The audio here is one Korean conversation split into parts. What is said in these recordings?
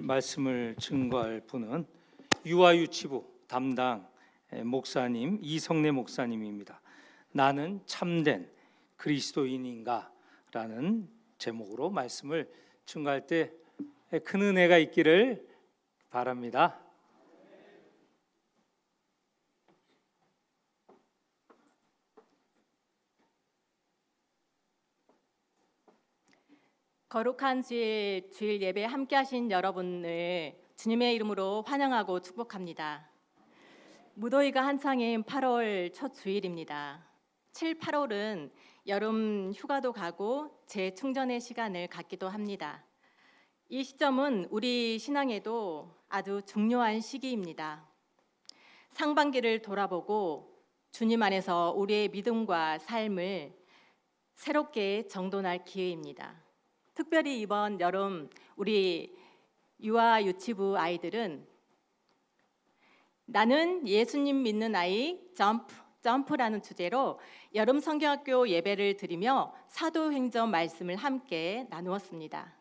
말씀을 증거할 분은 유아유치부 담당 목사님 이성래 목사님입니다. 나는 참된 그리스도인인가? 라는 제목으로 말씀을 증거할 때 큰 은혜가 있기를 바랍니다. 거룩한 주일 예배 함께 하신 여러분을 주님의 이름으로 환영하고 축복합니다. 무더위가 한창인 8월 첫 주일입니다. 7, 8월은 여름 휴가도 가고 재충전의 시간을 갖기도 합니다. 이 시점은 우리 신앙에도 아주 중요한 시기입니다. 상반기를 돌아보고 주님 안에서 우리의 믿음과 삶을 새롭게 정돈할 기회입니다. 특별히 이번 여름 우리 유아 유치부 아이들은 나는 예수님 믿는 아이 점프라는 주제로 여름 성경학교 예배를 드리며 사도행전 말씀을 함께 나누었습니다.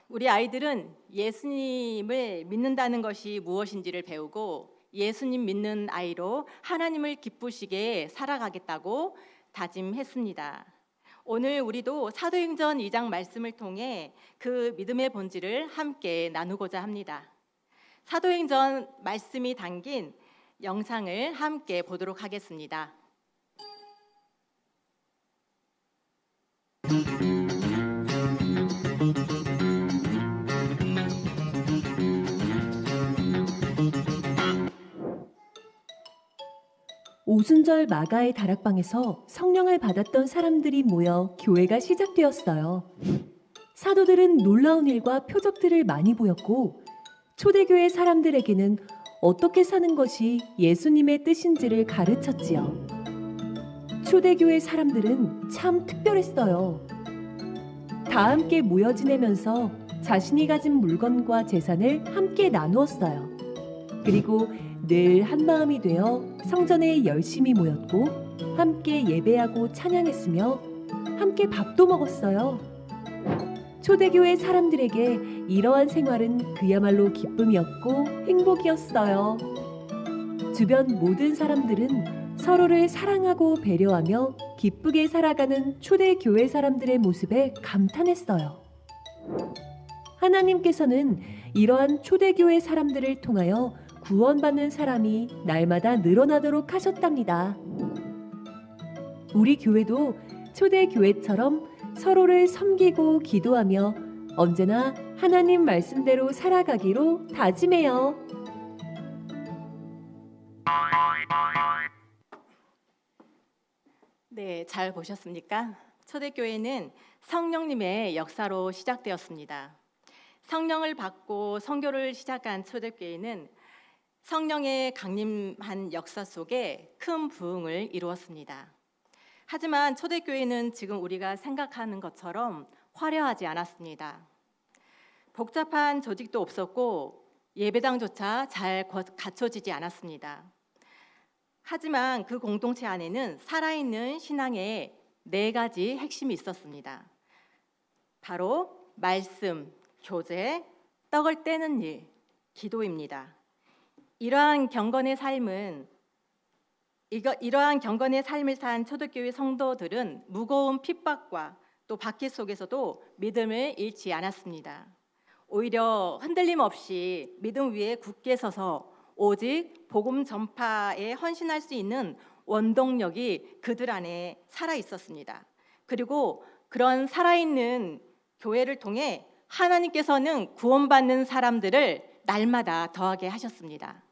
우리 아이들은 예수님을 믿는다는 것이 무엇인지를 배우고 예수님 믿는 아이로 하나님을 기쁘시게 살아가겠다고 다짐했습니다. 오늘 우리도 사도행전 2장 말씀을 통해 그 믿음의 본질을 함께 나누고자 합니다. 사도행전 말씀이 담긴 영상을 함께 보도록 하겠습니다. 오순절 마가의 다락방에서 성령을 받았던 사람들이 모여 교회가 시작되었어요. 사도들은 놀라운 일과 표적들을 많이 보였고 초대교회 사람들에게는 어떻게 사는 것이 예수님의 뜻인지를 가르쳤지요. 초대교회 사람들은 참 특별했어요. 다 함께 모여 지내면서 자신이 가진 물건과 재산을 함께 나누었어요. 그리고 늘 한마음이 되어 성전에 열심히 모였고 함께 예배하고 찬양했으며 함께 밥도 먹었어요. 초대교회 사람들에게 이러한 생활은 그야말로 기쁨이었고 행복이었어요. 주변 모든 사람들은 서로를 사랑하고 배려하며 기쁘게 살아가는 초대교회 사람들의 모습에 감탄했어요. 하나님께서는 이러한 초대교회 사람들을 통하여 구원받는 사람이 날마다 늘어나도록 하셨답니다. 우리 교회도 초대교회처럼 서로를 섬기고 기도하며 언제나 하나님 말씀대로 살아가기로 다짐해요. 네, 잘 보셨습니까? 초대교회는 성령님의 역사로 시작되었습니다. 성령을 받고 선교를 시작한 초대교회는 성령의 강림한 역사 속에 큰 부흥을 이루었습니다. 하지만 초대교회는 지금 우리가 생각하는 것처럼 화려하지 않았습니다. 복잡한 조직도 없었고 예배당조차 잘 갖춰지지 않았습니다. 하지만 그 공동체 안에는 살아있는 신앙의 4가지 핵심이 있었습니다. 바로 말씀, 교제, 떡을 떼는 일, 기도입니다. 이러한 경건의 삶을 산 초대교회 성도들은 무거운 핍박과 또 박해 속에서도 믿음을 잃지 않았습니다. 오히려 흔들림 없이 믿음 위에 굳게 서서 오직 복음 전파에 헌신할 수 있는 원동력이 그들 안에 살아 있었습니다. 그리고 그런 살아있는 교회를 통해 하나님께서는 구원받는 사람들을 날마다 더하게 하셨습니다.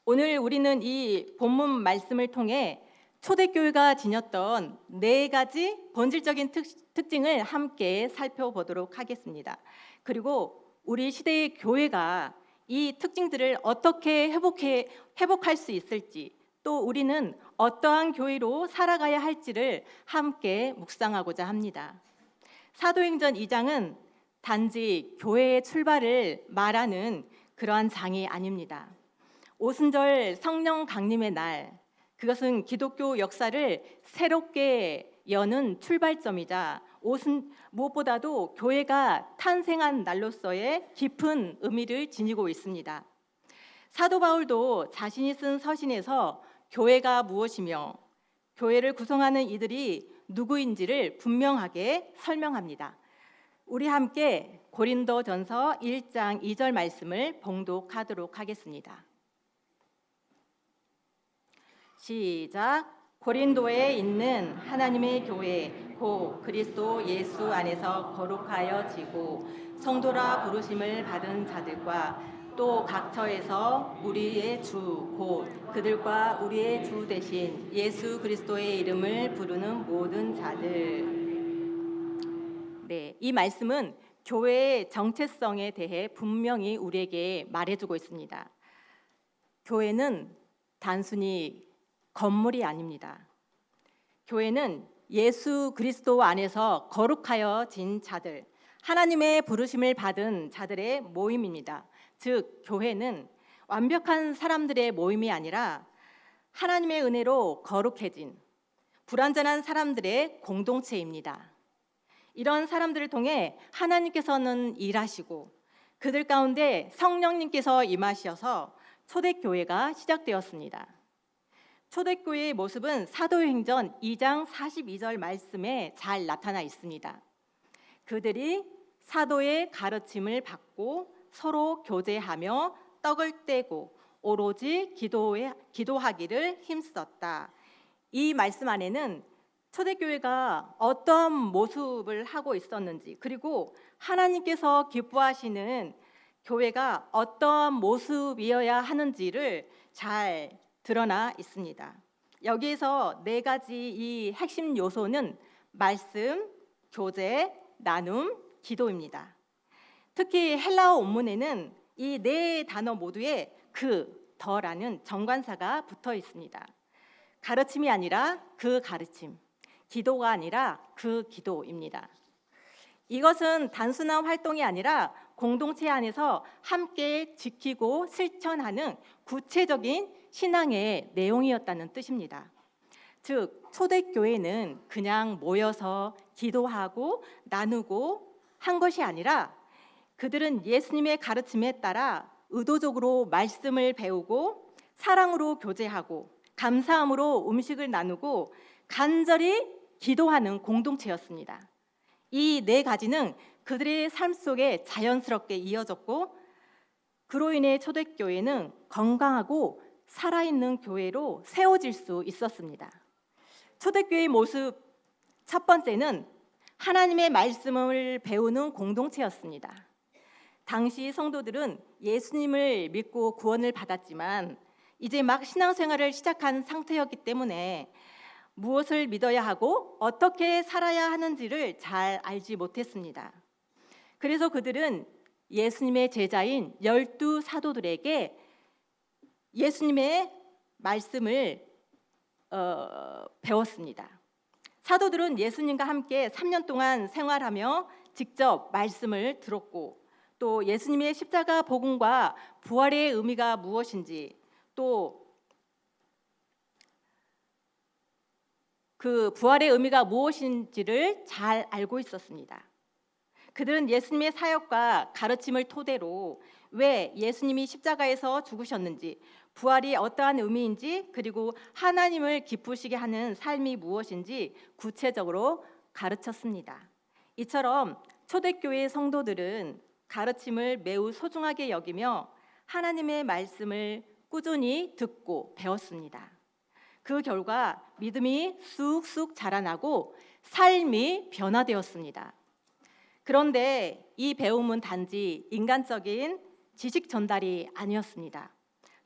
오늘 우리는 이 본문 말씀을 통해 초대교회가 지녔던 4가지 본질적인 특징을 함께 살펴보도록 하겠습니다. 그리고 우리 시대의 교회가 이 특징들을 어떻게 회복할 수 있을지, 또 우리는 어떠한 교회로 살아가야 할지를 함께 묵상하고자 합니다. 사도행전 2장은 단지 교회의 출발을 말하는 그러한 장이 아닙니다. 오순절 성령 강림의 날, 그것은 기독교 역사를 새롭게 여는 출발점이자 옷은 무엇보다도 교회가 탄생한 날로서의 깊은 의미를 지니고 있습니다. 사도 바울도 자신이 쓴 서신에서 교회가 무엇이며 교회를 구성하는 이들이 누구인지를 분명하게 설명합니다. 우리 함께 고린도전서 1장 2절 말씀을 봉독하도록 하겠습니다. 시작. 고린도에 있는 하나님의 교회 곧 그리스도 예수 안에서 거룩하여지고 성도라 부르심을 받은 자들과 또 각처에서 우리의 주 곧 그들과 우리의 주 대신 예수 그리스도의 이름을 부르는 모든 자들. 네, 이 말씀은 교회의 정체성에 대해 분명히 우리에게 말해주고 있습니다. 교회는 단순히 건물이 아닙니다. 교회는 예수 그리스도 안에서 거룩하여진 자들, 하나님의 부르심을 받은 자들의 모임입니다. 즉, 교회는 완벽한 사람들의 모임이 아니라 하나님의 은혜로 거룩해진 불완전한 사람들의 공동체입니다. 이런 사람들을 통해 하나님께서는 일하시고 그들 가운데 성령님께서 임하셔서 초대교회가 시작되었습니다. 초대교회의 모습은 사도행전 2장 42절 말씀에 잘 나타나 있습니다. 그들이 사도의 가르침을 받고 서로 교제하며 떡을 떼고 오로지 기도하기를 힘썼다. 이 말씀 안에는 초대교회가 어떤 모습을 하고 있었는지, 그리고 하나님께서 기뻐하시는 교회가 어떤 모습이어야 하는지를 잘 드러나 있습니다. 여기에서 네 가지 이 핵심 요소는 말씀, 교제, 나눔, 기도입니다. 특히 헬라어 원문에는 이 네 단어 모두에 더라는 정관사가 붙어 있습니다. 가르침이 아니라 그 가르침, 기도가 아니라 그 기도입니다. 이것은 단순한 활동이 아니라 공동체 안에서 함께 지키고 실천하는 구체적인 신앙의 내용이었다는 뜻입니다. 즉, 초대교회는 그냥 모여서 기도하고 나누고 한 것이 아니라 그들은 예수님의 가르침에 따라 의도적으로 말씀을 배우고 사랑으로 교제하고 감사함으로 음식을 나누고 간절히 기도하는 공동체였습니다. 이 네 가지는 그들의 삶 속에 자연스럽게 이어졌고 그로 인해 초대교회는 건강하고 살아있는 교회로 세워질 수 있었습니다. 초대교회의 모습 첫 번째는 하나님의 말씀을 배우는 공동체였습니다. 당시 성도들은 예수님을 믿고 구원을 받았지만 이제 막 신앙생활을 시작한 상태였기 때문에 무엇을 믿어야 하고 어떻게 살아야 하는지를 잘 알지 못했습니다. 그래서 그들은 예수님의 제자인 12 사도들에게 예수님의 말씀을 배웠습니다. 사도들은 예수님과 함께 3년 동안 생활하며 직접 말씀을 들었고 또 예수님의 십자가 복음과 부활의 의미가 무엇인지 또 그 부활의 의미가 무엇인지를 잘 알고 있었습니다. 그들은 예수님의 사역과 가르침을 토대로 왜 예수님이 십자가에서 죽으셨는지, 부활이 어떠한 의미인지, 그리고 하나님을 기쁘시게 하는 삶이 무엇인지 구체적으로 가르쳤습니다. 이처럼 초대교회 성도들은 가르침을 매우 소중하게 여기며 하나님의 말씀을 꾸준히 듣고 배웠습니다. 그 결과 믿음이 쑥쑥 자라나고 삶이 변화되었습니다. 그런데 이 배움은 단지 인간적인 지식 전달이 아니었습니다.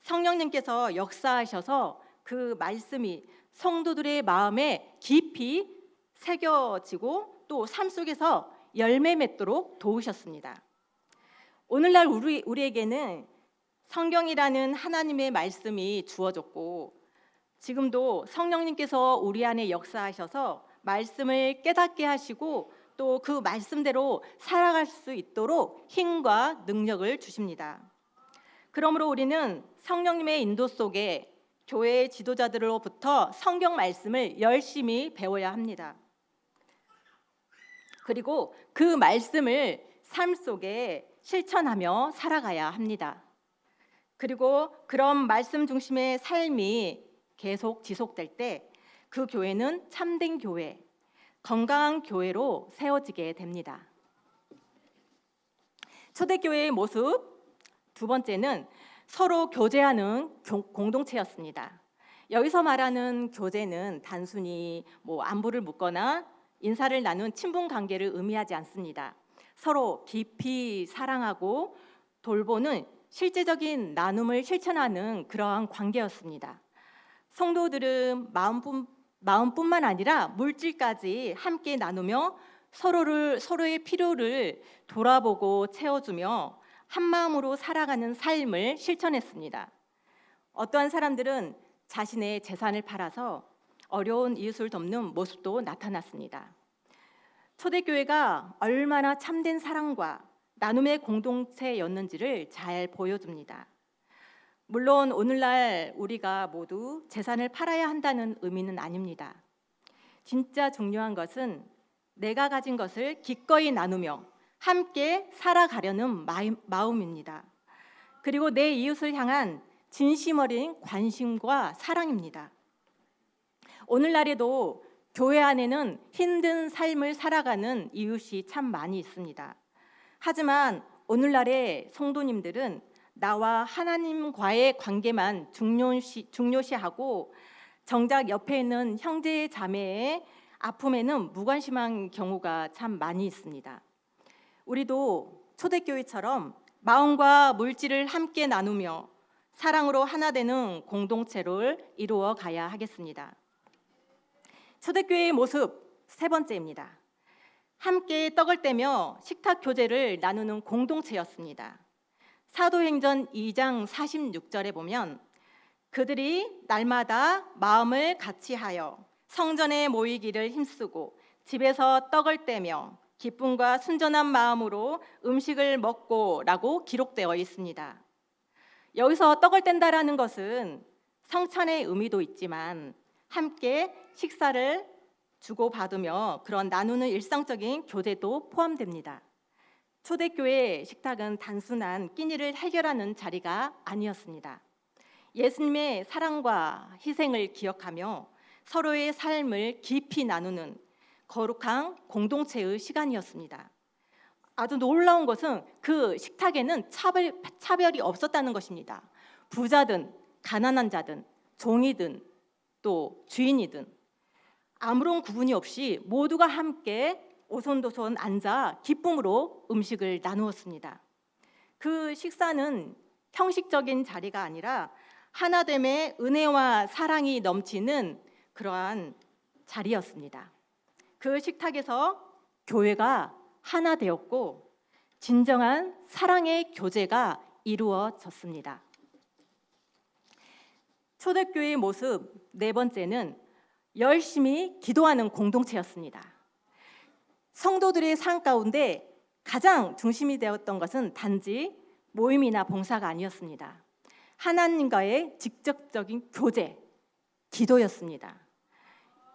성령님께서 역사하셔서 그 말씀이 성도들의 마음에 깊이 새겨지고 또 삶 속에서 열매 맺도록 도우셨습니다. 오늘날 우리에게는 성경이라는 하나님의 말씀이 주어졌고 지금도 성령님께서 우리 안에 역사하셔서 말씀을 깨닫게 하시고 또 그 말씀대로 살아갈 수 있도록 힘과 능력을 주십니다. 그러므로 우리는 성령님의 인도 속에 교회의 지도자들로부터 성경 말씀을 열심히 배워야 합니다. 그리고 그 말씀을 삶 속에 실천하며 살아가야 합니다. 그리고 그런 말씀 중심의 삶이 계속 지속될 때 그 교회는 참된 교회, 건강한 교회로 세워지게 됩니다. 초대교회의 모습 두 번째는 서로 교제하는 공동체였습니다. 여기서 말하는 교제는 단순히 안부를 묻거나 인사를 나눈 친분 관계를 의미하지 않습니다. 서로 깊이 사랑하고 돌보는 실제적인 나눔을 실천하는 그러한 관계였습니다. 성도들은 마음뿐만 아니라 물질까지 함께 나누며 서로의 필요를 돌아보고 채워주며 한 마음으로 살아가는 삶을 실천했습니다. 어떠한 사람들은 자신의 재산을 팔아서 어려운 이웃을 돕는 모습도 나타났습니다. 초대교회가 얼마나 참된 사랑과 나눔의 공동체였는지를 잘 보여줍니다. 물론 오늘날 우리가 모두 재산을 팔아야 한다는 의미는 아닙니다. 진짜 중요한 것은 내가 가진 것을 기꺼이 나누며 함께 살아가려는 마음입니다. 그리고 내 이웃을 향한 진심 어린 관심과 사랑입니다. 오늘날에도 교회 안에는 힘든 삶을 살아가는 이웃이 참 많이 있습니다. 하지만 오늘날의 성도님들은 나와 하나님과의 관계만 중요시하고 정작 옆에 있는 형제 자매의 아픔에는 무관심한 경우가 참 많이 있습니다. 우리도 초대교회처럼 마음과 물질을 함께 나누며 사랑으로 하나 되는 공동체를 이루어 가야 하겠습니다. 초대교회의 모습 세 번째입니다. 함께 떡을 떼며 식탁 교제를 나누는 공동체였습니다. 사도행전 2장 46절에 보면 그들이 날마다 마음을 같이하여 성전에 모이기를 힘쓰고 집에서 떡을 떼며 기쁨과 순전한 마음으로 음식을 먹고라고 기록되어 있습니다. 여기서 떡을 뗀다라는 것은 성찬의 의미도 있지만 함께 식사를 주고받으며 그런 나누는 일상적인 교제도 포함됩니다. 초대교회 식탁은 단순한 끼니를 해결하는 자리가 아니었습니다. 예수님의 사랑과 희생을 기억하며 서로의 삶을 깊이 나누는 거룩한 공동체의 시간이었습니다. 아주 놀라운 것은 그 식탁에는 차별이 없었다는 것입니다. 부자든 가난한 자든 종이든 또 주인이든 아무런 구분이 없이 모두가 함께 오손도손 앉아 기쁨으로 음식을 나누었습니다. 그 식사는 형식적인 자리가 아니라 하나됨의 은혜와 사랑이 넘치는 그러한 자리였습니다. 그 식탁에서 교회가 하나 되었고 진정한 사랑의 교제가 이루어졌습니다. 초대교회의 모습 네 번째는 열심히 기도하는 공동체였습니다. 성도들의 삶 가운데 가장 중심이 되었던 것은 단지 모임이나 봉사가 아니었습니다. 하나님과의 직접적인 교제, 기도였습니다.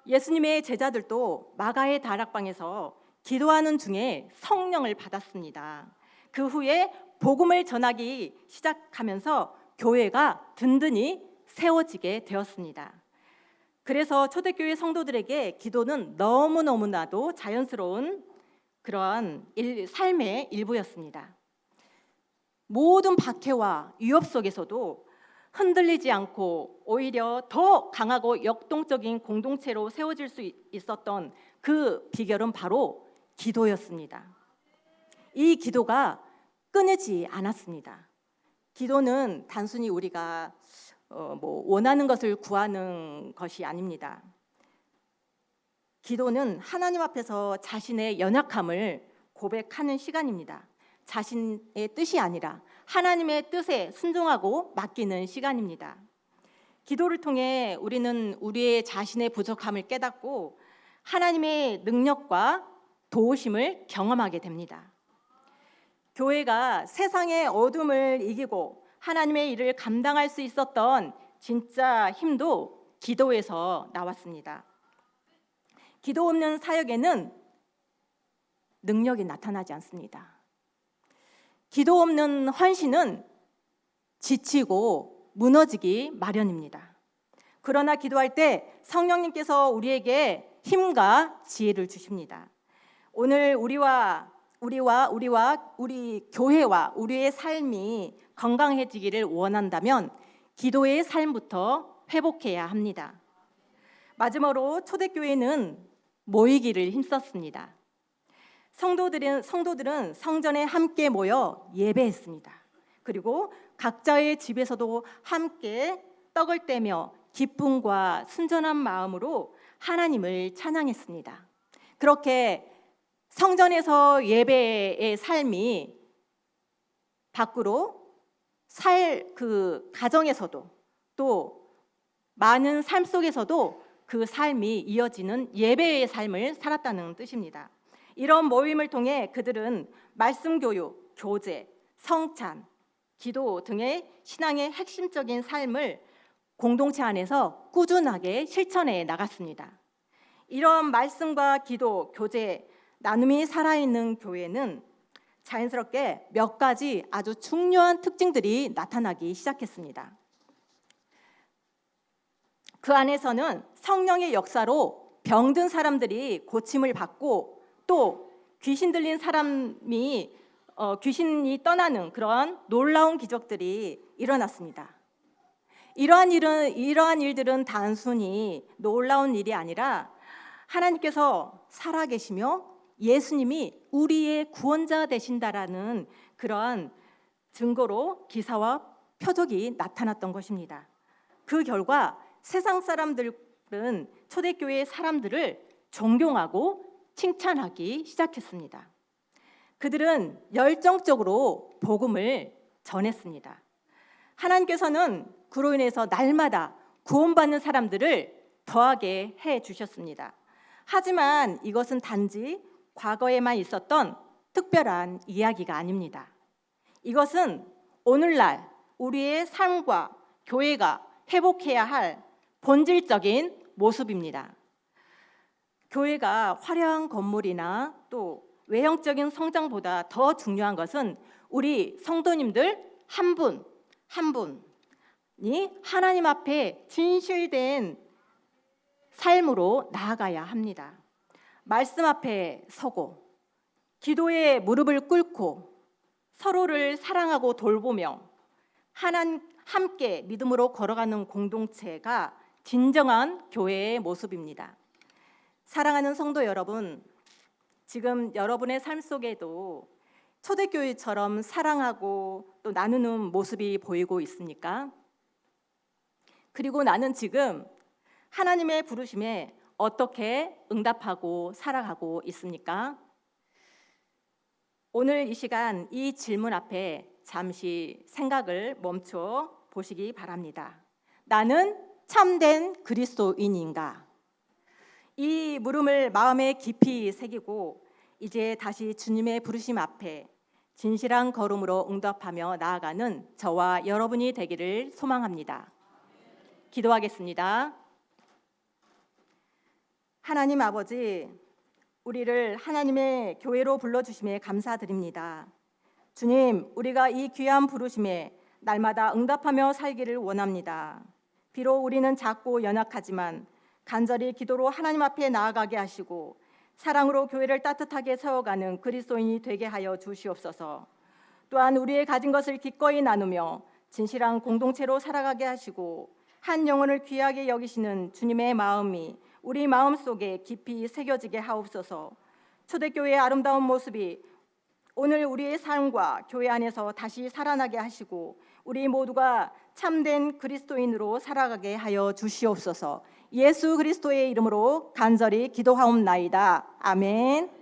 예수님의 제자들도 마가의 다락방에서 기도하는 중에 성령을 받았습니다. 그 후에 복음을 전하기 시작하면서 교회가 든든히 세워지게 되었습니다. 그래서 초대교회 성도들에게 기도는 너무너무나도 자연스러운 그러한 삶의 일부였습니다. 모든 박해와 위협 속에서도 흔들리지 않고 오히려 더 강하고 역동적인 공동체로 세워질 수 있었던 그 비결은 바로 기도였습니다. 이 기도가 끊이지 않았습니다. 기도는 단순히 우리가 원하는 것을 구하는 것이 아닙니다. 기도는 하나님 앞에서 자신의 연약함을 고백하는 시간입니다. 자신의 뜻이 아니라 하나님의 뜻에 순종하고 맡기는 시간입니다. 기도를 통해 우리는 우리의 자신의 부족함을 깨닫고 하나님의 능력과 도우심을 경험하게 됩니다. 교회가 세상의 어둠을 이기고 하나님의 일을 감당할 수 있었던 진짜 힘도 기도에서 나왔습니다. 기도 없는 사역에는 능력이 나타나지 않습니다. 기도 없는 헌신은 지치고 무너지기 마련입니다. 그러나 기도할 때 성령님께서 우리에게 힘과 지혜를 주십니다. 오늘 우리 교회와 우리의 삶이 건강해지기를 원한다면 기도의 삶부터 회복해야 합니다. 마지막으로 초대교회는 모이기를 힘썼습니다. 성도들은 성전에 함께 모여 예배했습니다. 그리고 각자의 집에서도 함께 떡을 떼며 기쁨과 순전한 마음으로 하나님을 찬양했습니다. 그렇게 성전에서 예배의 삶이 밖으로 그 가정에서도 또 많은 삶 속에서도 그 삶이 이어지는 예배의 삶을 살았다는 뜻입니다. 이런 모임을 통해 그들은 말씀 교육, 교제, 성찬, 기도 등의 신앙의 핵심적인 삶을 공동체 안에서 꾸준하게 실천해 나갔습니다. 이런 말씀과 기도, 교제, 나눔이 살아있는 교회는 자연스럽게 몇 가지 아주 중요한 특징들이 나타나기 시작했습니다. 그 안에서는 성령의 역사로 병든 사람들이 고침을 받고 또 귀신 들린 사람이 귀신이 떠나는 그런 놀라운 기적들이 일어났습니다. 이러한 일들은 단순히 놀라운 일이 아니라 하나님께서 살아계시며 예수님이 우리의 구원자 되신다라는 그러한 증거로 기사와 표적이 나타났던 것입니다. 그 결과 세상 사람들은 초대교회의 사람들을 존경하고 칭찬하기 시작했습니다. 그들은 열정적으로 복음을 전했습니다. 하나님께서는 그로 인해서 날마다 구원받는 사람들을 더하게 해 주셨습니다. 하지만 이것은 단지 과거에만 있었던 특별한 이야기가 아닙니다. 이것은 오늘날 우리의 삶과 교회가 회복해야 할 본질적인 모습입니다. 교회가 화려한 건물이나 또 외형적인 성장보다 더 중요한 것은 우리 성도님들 한 분 한 분이 하나님 앞에 진실된 삶으로 나아가야 합니다. 말씀 앞에 서고 기도에 무릎을 꿇고 서로를 사랑하고 돌보며 함께 믿음으로 걸어가는 공동체가 진정한 교회의 모습입니다. 사랑하는 성도 여러분, 지금 여러분의 삶 속에도 초대교회처럼 사랑하고 또 나누는 모습이 보이고 있습니까? 그리고 나는 지금 하나님의 부르심에 어떻게 응답하고 살아가고 있습니까? 오늘 이 시간 이 질문 앞에 잠시 생각을 멈춰 보시기 바랍니다. 나는 참된 그리스도인인가? 이 물음을 마음에 깊이 새기고 이제 다시 주님의 부르심 앞에 진실한 걸음으로 응답하며 나아가는 저와 여러분이 되기를 소망합니다. 기도하겠습니다. 하나님 아버지, 우리를 하나님의 교회로 불러주심에 감사드립니다. 주님, 우리가 이 귀한 부르심에 날마다 응답하며 살기를 원합니다. 비록 우리는 작고 연약하지만 간절히 기도로 하나님 앞에 나아가게 하시고 사랑으로 교회를 따뜻하게 세워가는 그리스도인이 되게 하여 주시옵소서. 또한 우리의 가진 것을 기꺼이 나누며 진실한 공동체로 살아가게 하시고 한 영혼을 귀하게 여기시는 주님의 마음이 우리 마음속에 깊이 새겨지게 하옵소서. 초대교회의 아름다운 모습이 오늘 우리의 삶과 교회 안에서 다시 살아나게 하시고 우리 모두가 참된 그리스도인으로 살아가게 하여 주시옵소서. 예수 그리스도의 이름으로 간절히 기도하옵나이다. 아멘.